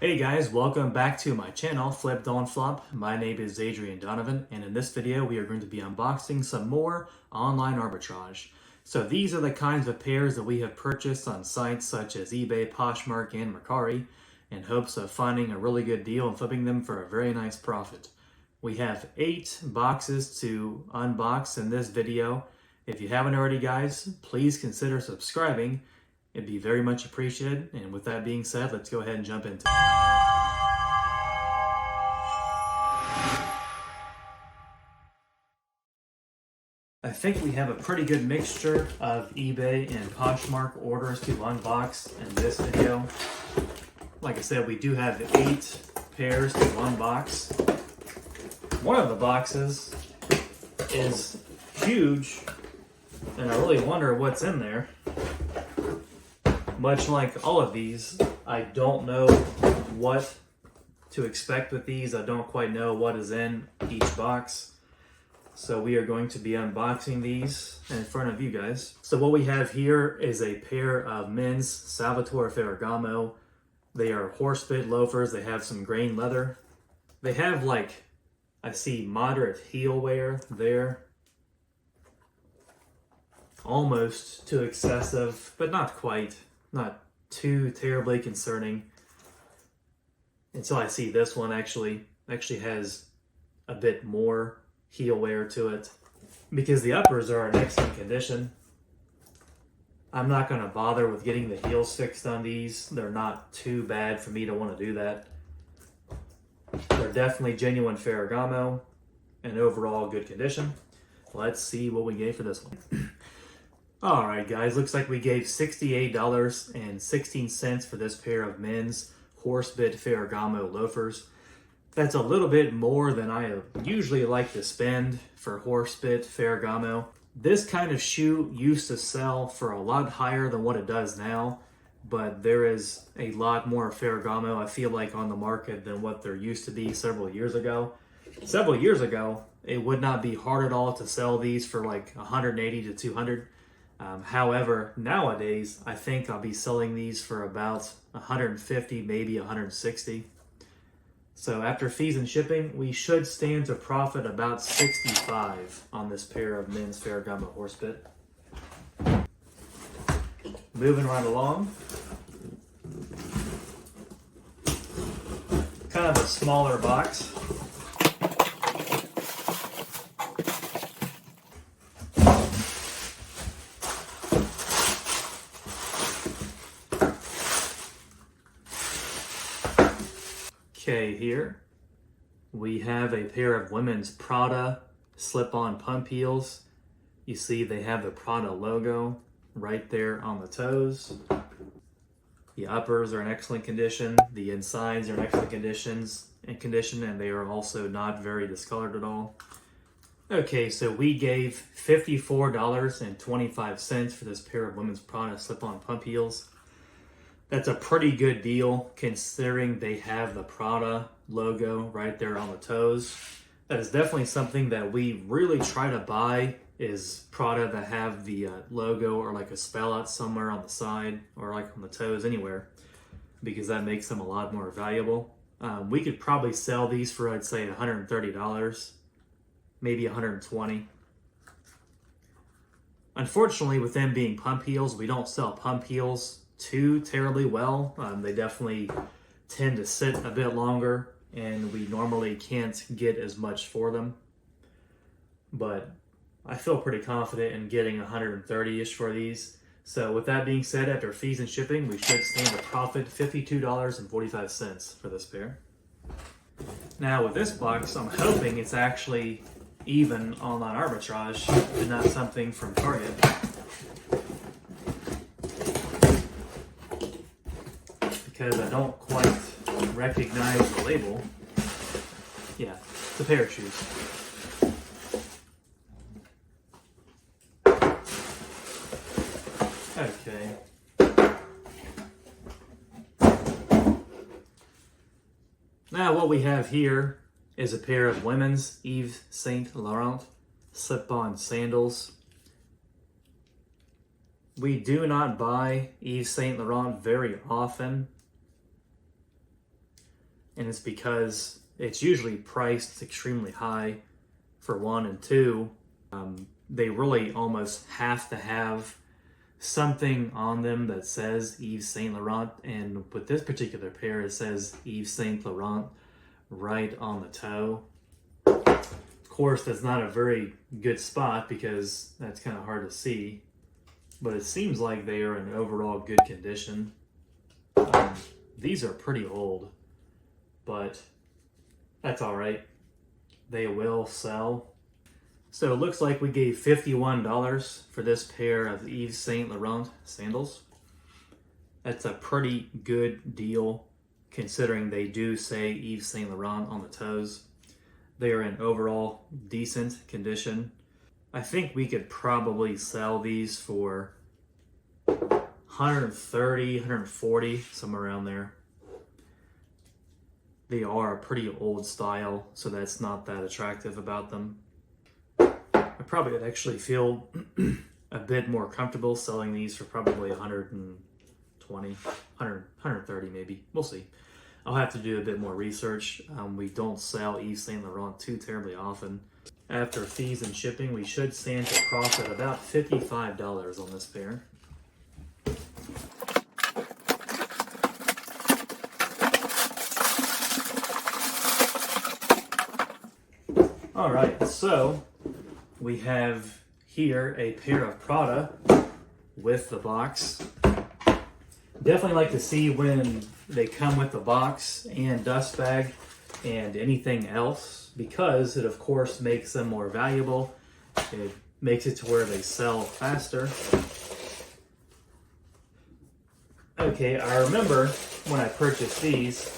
Hey guys, welcome back to my channel, Flip Don't Flop. My name is Adrian Donovan, and in this video we are going to be unboxing some more online arbitrage. So these are the kinds of pairs that we have purchased on sites such as eBay, Poshmark, and Mercari in hopes of finding a really good deal and flipping them for a very nice profit. We have 8 boxes to unbox in this video. If you haven't already, guys, please consider subscribing. It'd be very much appreciated. And with that being said, let's go ahead and jump into it. I think we have a pretty good mixture of eBay and Poshmark orders to unbox in this video. Like I said, we do have 8 pairs to unbox. One of the boxes is huge, and I really wonder what's in there. Much like all of these, I don't know what to expect with these. I don't quite know what is in each box. So we are going to be unboxing these in front of you guys. So what we have here is a pair of men's Salvatore Ferragamo. They are horse-bit loafers. They have some grain leather. They have, like, I see moderate heel wear there. Almost too excessive, but not quite. Not too terribly concerning. Until I see this one actually has a bit more heel wear to it. Because the uppers are in excellent condition. I'm not going to bother with getting the heels fixed on these. They're not too bad for me to want to do that. They're definitely genuine Ferragamo and overall good condition. Let's see what we gave for this one. Alright guys, looks like we gave $68.16 for this pair of men's horse-bit Ferragamo loafers. That's a little bit more than I usually like to spend for horse-bit Ferragamo. This kind of shoe used to sell for a lot higher than what it does now, but there is a lot more Ferragamo, I feel like, on the market than what there used to be several years ago. Several years ago, it would not be hard at all to sell these for like 180 to 200. However, nowadays, I think I'll be selling these for about 150, maybe 160. So after fees and shipping, we should stand to profit about 65 on this pair of men's Ferragamo horsebit. Moving right along. Kind of a smaller box. Okay, here we have a pair of women's Prada slip-on pump heels. You see they have the Prada logo right there on the toes. The uppers are in excellent condition. The insides are in excellent condition, and they are also not very discolored at all. Okay, so we gave $54.25 for this pair of women's Prada slip-on pump heels. That's a pretty good deal considering they have the Prada logo right there on the toes. That is definitely something that we really try to buy, is Prada that have the logo or like a spell out somewhere on the side or like on the toes, anywhere, because that makes them a lot more valuable. We could probably sell these for, I'd say, $130, maybe $120. Unfortunately, with them being pump heels, we don't sell pump heels too terribly well. They definitely tend to sit a bit longer, and we normally can't get as much for them. But I feel pretty confident in getting 130-ish for these. So with that being said, after fees and shipping, we should stand to profit $52.45 for this pair. Now with this box, I'm hoping it's actually even online arbitrage and not something from Target. Because I don't quite recognize the label. Yeah, it's a pair of shoes. Okay. Now what we have here is a pair of women's Eve Saint Laurent slip-on sandals. We do not buy Eve Saint Laurent very often. and it's because it's usually priced extremely high for one, and two, they really almost have to have something on them that says Eve Saint Laurent, and with this particular pair it says Eve Saint Laurent right on the toe. Of course, that's not a very good spot because that's kind of hard to see, but it seems like they are in overall good condition. These are pretty old, but that's all right. They will sell. So it looks like we gave $51 for this pair of Eve Saint Laurent sandals. That's a pretty good deal considering they do say Eve Saint Laurent on the toes. They are in overall decent condition. I think we could probably sell these for $130, $140, somewhere around there. They are a pretty old style, so that's not that attractive about them. I probably would actually feel a bit more comfortable selling these for probably $120, $130 maybe. We'll see. I'll have to do a bit more research. We don't sell Eve Saint Laurent too terribly often. After fees and shipping, we should stand to profit about $55 on this pair. All right, so we have here a pair of Prada with the box. Definitely like to see when they come with the box and dust bag and anything else, because it of course makes them more valuable. It makes it to where they sell faster. Okay, I remember when I purchased these,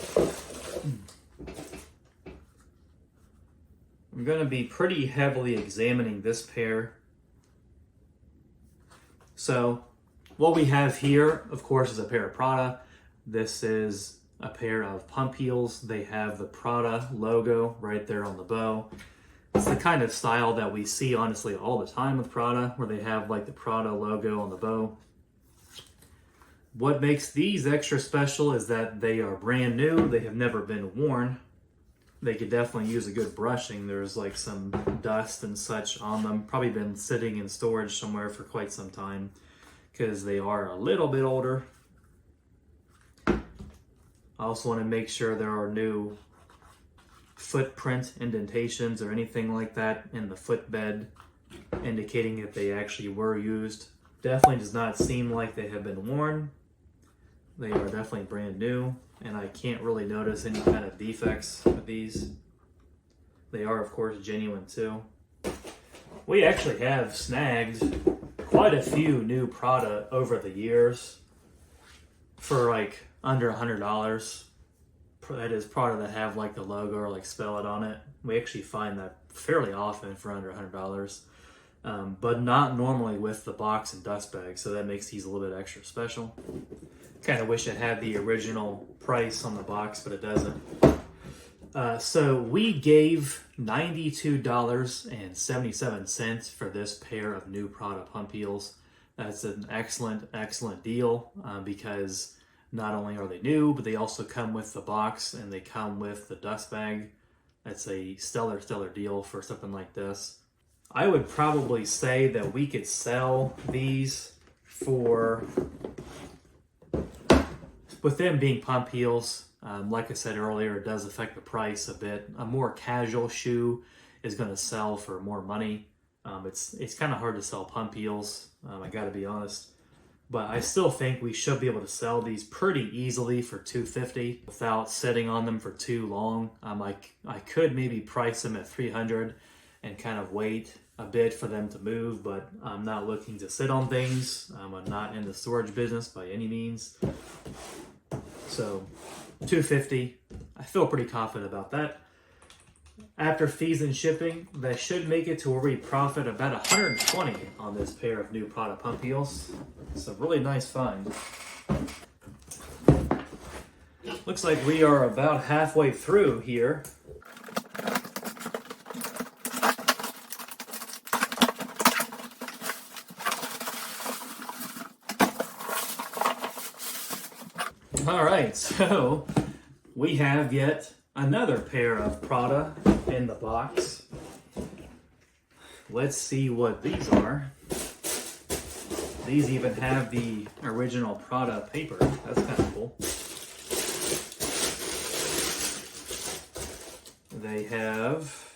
I'm going to be pretty heavily examining this pair. So what we have here, of course, is a pair of Prada. This is a pair of pump heels. They have the Prada logo right there on the bow. It's the kind of style that we see, honestly, all the time with Prada, where they have like the Prada logo on the bow. What makes these extra special is that they are brand new. They have never been worn. They could definitely use a good brushing. There's like some dust and such on them. Probably been sitting in storage somewhere for quite some time because they are a little bit older. I also want to make sure there are no footprint indentations or anything like that in the footbed, indicating that they actually were used. Definitely does not seem like they have been worn. They are definitely brand new, and I can't really notice any kind of defects with these. They are, of course, genuine too. We actually have snagged quite a few new Prada over the years for like under $100. That is Prada that have like the logo or like spell it on it. We actually find that fairly often for under $100, but not normally with the box and dust bag, so that makes these a little bit extra special. Kind of wish it had the original price on the box, but it doesn't. So we gave $92.77 for this pair of new Prada pump heels. That's an excellent, excellent deal because not only are they new, but they also come with the box and they come with the dust bag. That's a stellar, stellar deal for something like this. I would probably say that we could sell these for, with them being pump heels, like I said earlier, it does affect the price a bit. A more casual shoe is going to sell for more money. It's kind of hard to sell pump heels, I got to be honest. But I still think we should be able to sell these pretty easily for $250 without sitting on them for too long. I could maybe price them at $300 and kind of wait a bit for them to move, but I'm not looking to sit on things. I'm not in the storage business by any means. So $250, I feel pretty confident about that. After fees and shipping, that should make it to where we profit about $120 on this pair of new Prada pump heels. It's a really nice find. Looks like we are about halfway through here. All right, so we have yet another pair of Prada in the box. Let's see what these are. These even have the original Prada paper. That's kind of cool. They have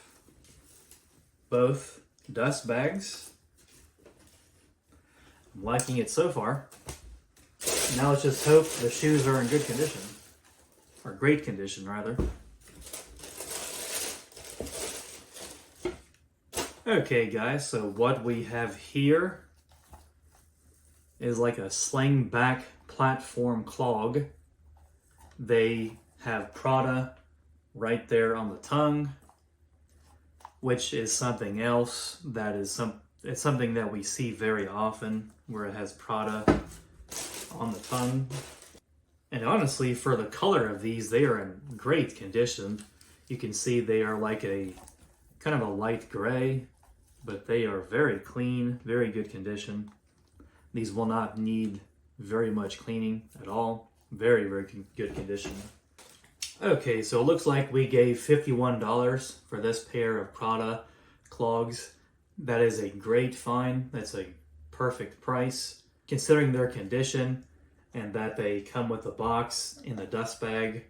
both dust bags. I'm liking it so far. Now let's just hope the shoes are in good condition. Or great condition, rather. Okay, guys, so what we have here is like a sling back platform clog. They have Prada right there on the tongue, which is something else that is it's something that we see very often, where it has Prada on the tongue. And honestly, for the color of these, they are in great condition. You can see they are like a kind of a light gray, but they are very clean, very good condition. These will not need very much cleaning at all. Very, very good condition. Okay, so it looks like we gave $51 for this pair of Prada clogs. That is a great find. That's a perfect price, considering their condition and that they come with a box in the dust bag.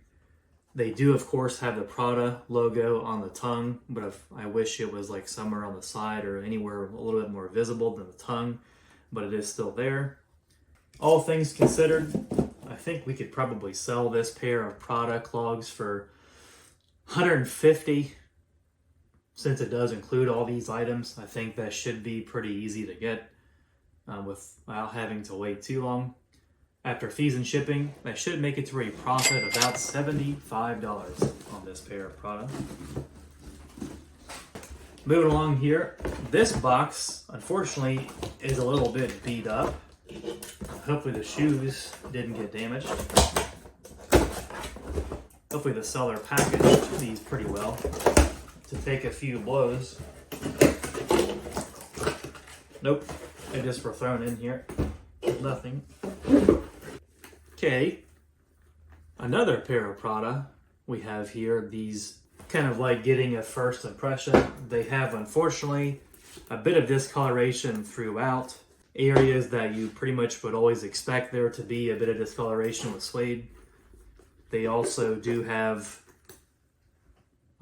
They do, of course, have the Prada logo on the tongue, but I wish it was like somewhere on the side or anywhere a little bit more visible than the tongue, but it is still there. All things considered, I think we could probably sell this pair of Prada clogs for $150. Since it does include all these items, I think that should be pretty easy to get without having to wait too long. After fees and shipping, that should make it to a profit of about $75 on this pair of Prada. Moving along here, this box, unfortunately, is a little bit beat up. Hopefully the shoes didn't get damaged. Hopefully the seller packaged these pretty well to take a few blows. Nope, they just were thrown in here. Nothing. Okay, another pair of Prada we have here. These kind of like getting a first impression. They have, unfortunately, a bit of discoloration throughout. Areas that you pretty much would always expect there to be a bit of discoloration with suede. They also do have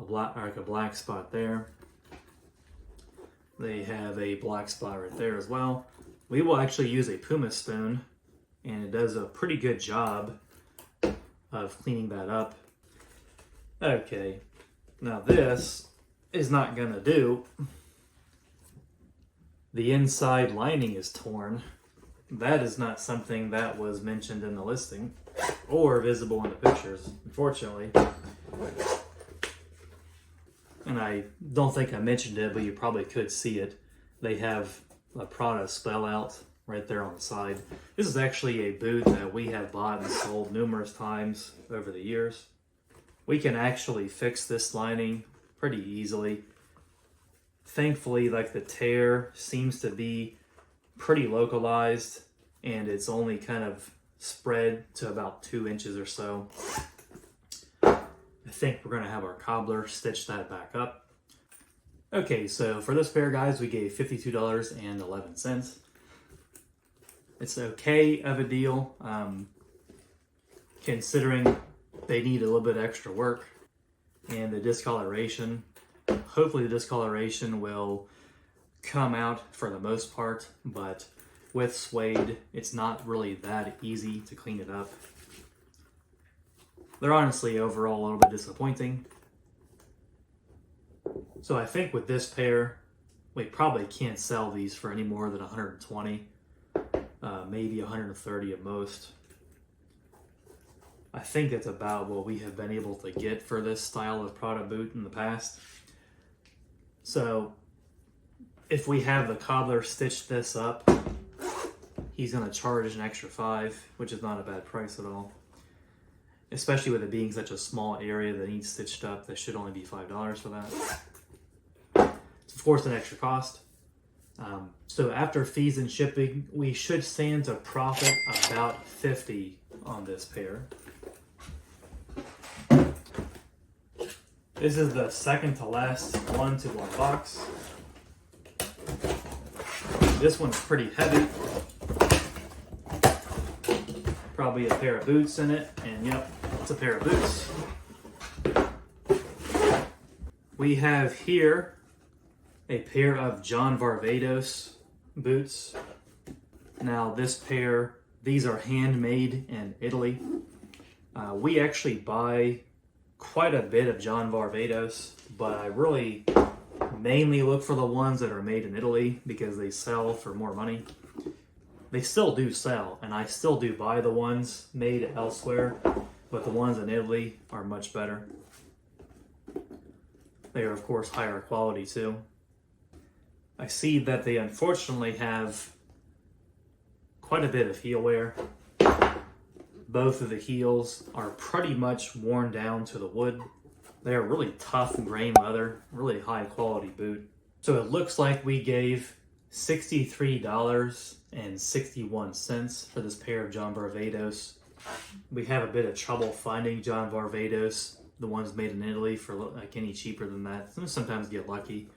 a black spot there. They have a black spot right there as well. We will actually use a Puma stone, and it does a pretty good job of cleaning that up. Okay, now this is not gonna do. The inside lining is torn. That is not something that was mentioned in the listing or visible in the pictures, unfortunately. And I don't think I mentioned it, but you probably could see it. They have a Prada spell out right there on the side. This is actually a boot that we have bought and sold numerous times over the years. We can actually fix this lining pretty easily. Thankfully, like, the tear seems to be pretty localized, and it's only kind of spread to about 2 inches or so. I think we're going to have our cobbler stitch that back up. Okay, so for this pair, guys, we gave $52.11. It's okay of a deal, considering they need a little bit extra work, and the discoloration. Hopefully the discoloration will come out for the most part, but with suede, it's not really that easy to clean it up. They're honestly overall a little bit disappointing. So I think with this pair, we probably can't sell these for any more than $120, maybe $130 at most. I think that's about what we have been able to get for this style of Prada boot in the past. So if we have the cobbler stitch this up, he's going to charge an extra $5, which is not a bad price at all. Especially with it being such a small area that needs stitched up, that should only be $5 for that. It's of course an extra cost. So after fees and shipping, we should stand to profit about $50 on this pair. This is the second to last one to unbox. This one's pretty heavy. Probably a pair of boots in it, and yep, it's a pair of boots. We have here a pair of John Varvatos boots. Now this pair, these are handmade in Italy. We actually buy quite a bit of John Varvatos, but I really mainly look for the ones that are made in Italy because they sell for more money. They still do sell, and I still do buy the ones made elsewhere, but the ones in Italy are much better. They are, of course, higher quality too. I see that they unfortunately have quite a bit of heel wear. Both of the heels are pretty much worn down to the wood. They are really tough grain leather, really high quality boot. So it looks like we gave $63.61 for this pair of John Varvatos. We have a bit of trouble finding John Varvatos, the ones made in Italy, for like any cheaper than that. Sometimes get lucky.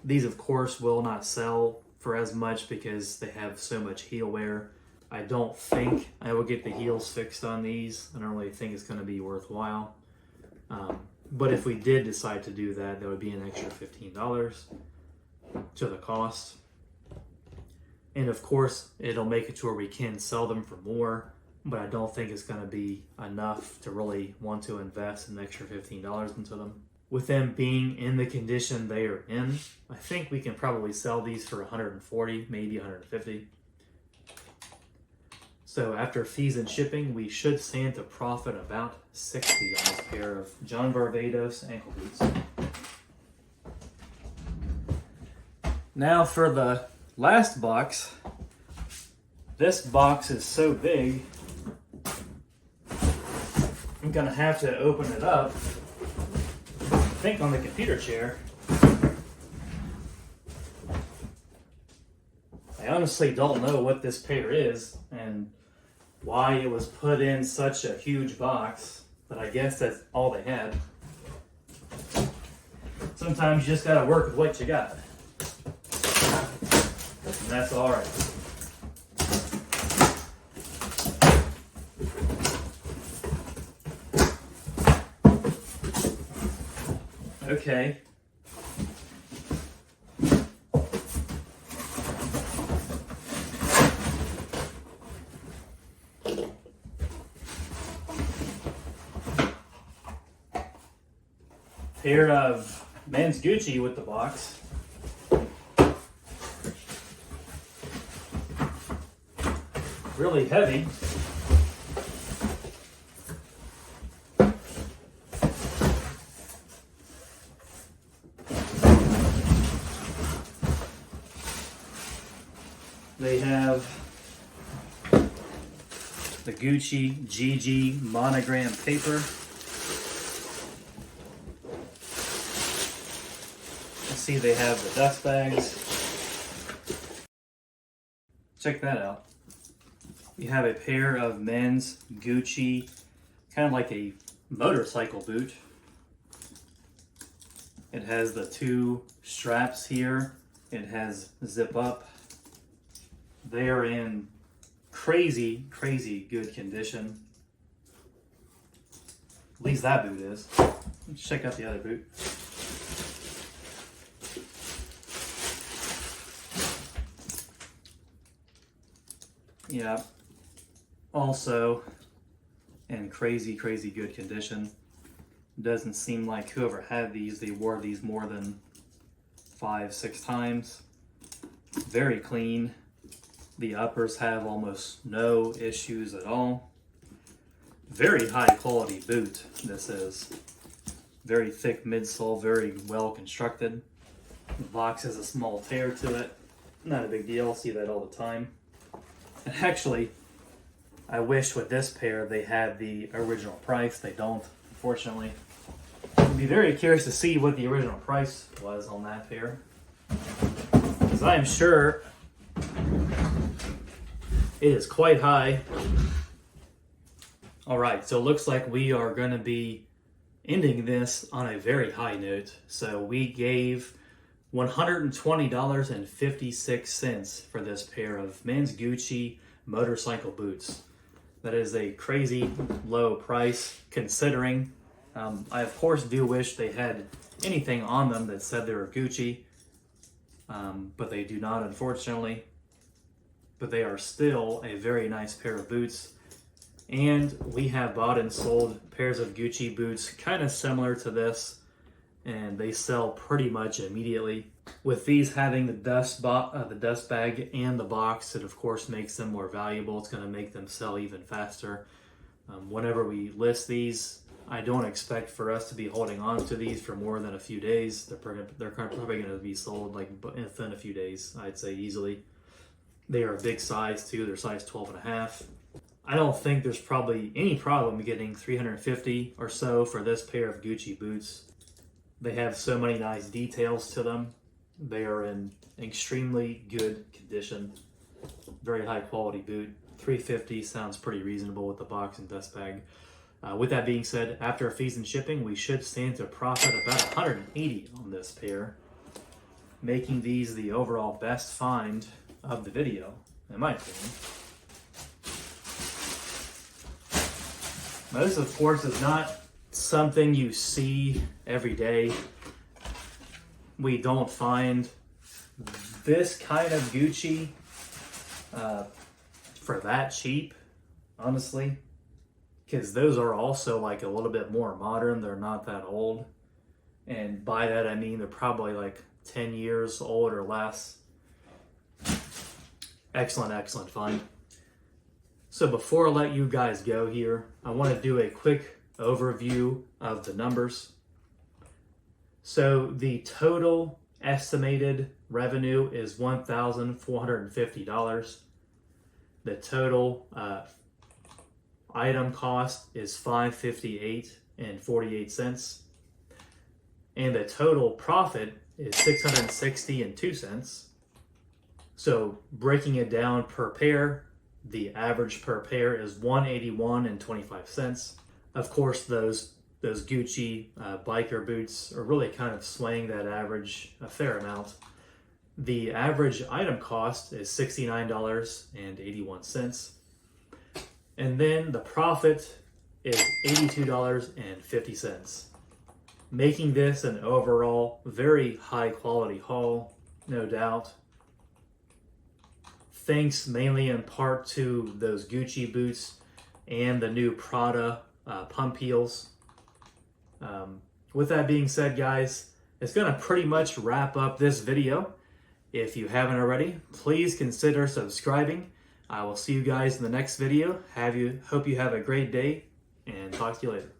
These, of course, will not sell for as much because they have so much heel wear. I don't think I will get the heels fixed on these. I don't really think it's going to be worthwhile. But if we did decide to do that, that would be an extra $15 to the cost. And of course, it'll make it to where we can sell them for more, but I don't think it's going to be enough to really want to invest an extra $15 into them. With them being in the condition they are in, I think we can probably sell these for $140, maybe $150. So after fees and shipping, we should stand to profit about $60 on this pair of John Varvatos ankle boots. Now for the last box. This box is so big, I'm gonna have to open it up, I think on the computer chair. I honestly don't know what this pair is and why it was put in such a huge box, but I guess that's all they had. Sometimes you just gotta work with what you got. And that's alright. Okay. Pair of men's Gucci with the box. Really heavy. They have the Gucci GG monogram paper. See, they have the dust bags. Check that out. You have a pair of men's Gucci, kind of like a motorcycle boot. It has the two straps here. It has zip up. They are in crazy, crazy good condition. At least that boot is. Let's check out the other boot. Yeah, also in crazy, crazy good condition. Doesn't seem like whoever had these, they wore these more than 5-6 times. Very clean. The uppers have almost no issues at all. Very high quality boot this is. Very thick midsole, very well constructed. The box has a small tear to it. Not a big deal, see that all the time. And actually, I wish with this pair they had the original price. They don't, unfortunately. I'd be very curious to see what the original price was on that pair, because I'm sure it is quite high. All right, so it looks like we are going to be ending this on a very high note. So we gave $120.56 for this pair of men's Gucci motorcycle boots. That is a crazy low price considering. I of course do wish they had anything on them that said they were Gucci, but they do not, unfortunately. But they are still a very nice pair of boots. And we have bought and sold pairs of Gucci boots kind of similar to this, and they sell pretty much immediately. With these having the dust bag and the box, it of course makes them more valuable. It's going to make them sell even faster. Whenever we list these, I don't expect for us to be holding on to these for more than a few days. They're probably going to be sold like within a few days, I'd say easily. They are a big size too. They're size 12.5. I don't think there's probably any problem getting $350 or so for this pair of Gucci boots. They have so many nice details to them. They are in extremely good condition. Very high quality boot. $350 sounds pretty reasonable with the box and dust bag. With that being said, after fees and shipping, we should stand to profit about $180 on this pair, making these the overall best find of the video, in my opinion. Now, this, of course, is not something you see every day. We don't find this kind of Gucci for that cheap, honestly, because those are also like a little bit more modern. They're not that old. And by that, I mean they're probably like 10 years old or less. Excellent, excellent find. So before I let you guys go here, I want to do a quick overview of the numbers. So the total estimated revenue is $1,450. The total item cost is $558.48. And the total profit is $660.02. So breaking it down per pair, the average per pair is $181.25. Of course, those Gucci biker boots are really kind of swaying that average a fair amount. The average item cost is $69.81. And then the profit is $82.50, making this an overall very high quality haul, no doubt. Thanks mainly in part to those Gucci boots and the new Prada pump heels. With that being said, guys, it's going to pretty much wrap up this video. If you haven't already, please consider subscribing. I will see you guys in the next video. Hope you have a great day, and talk to you later.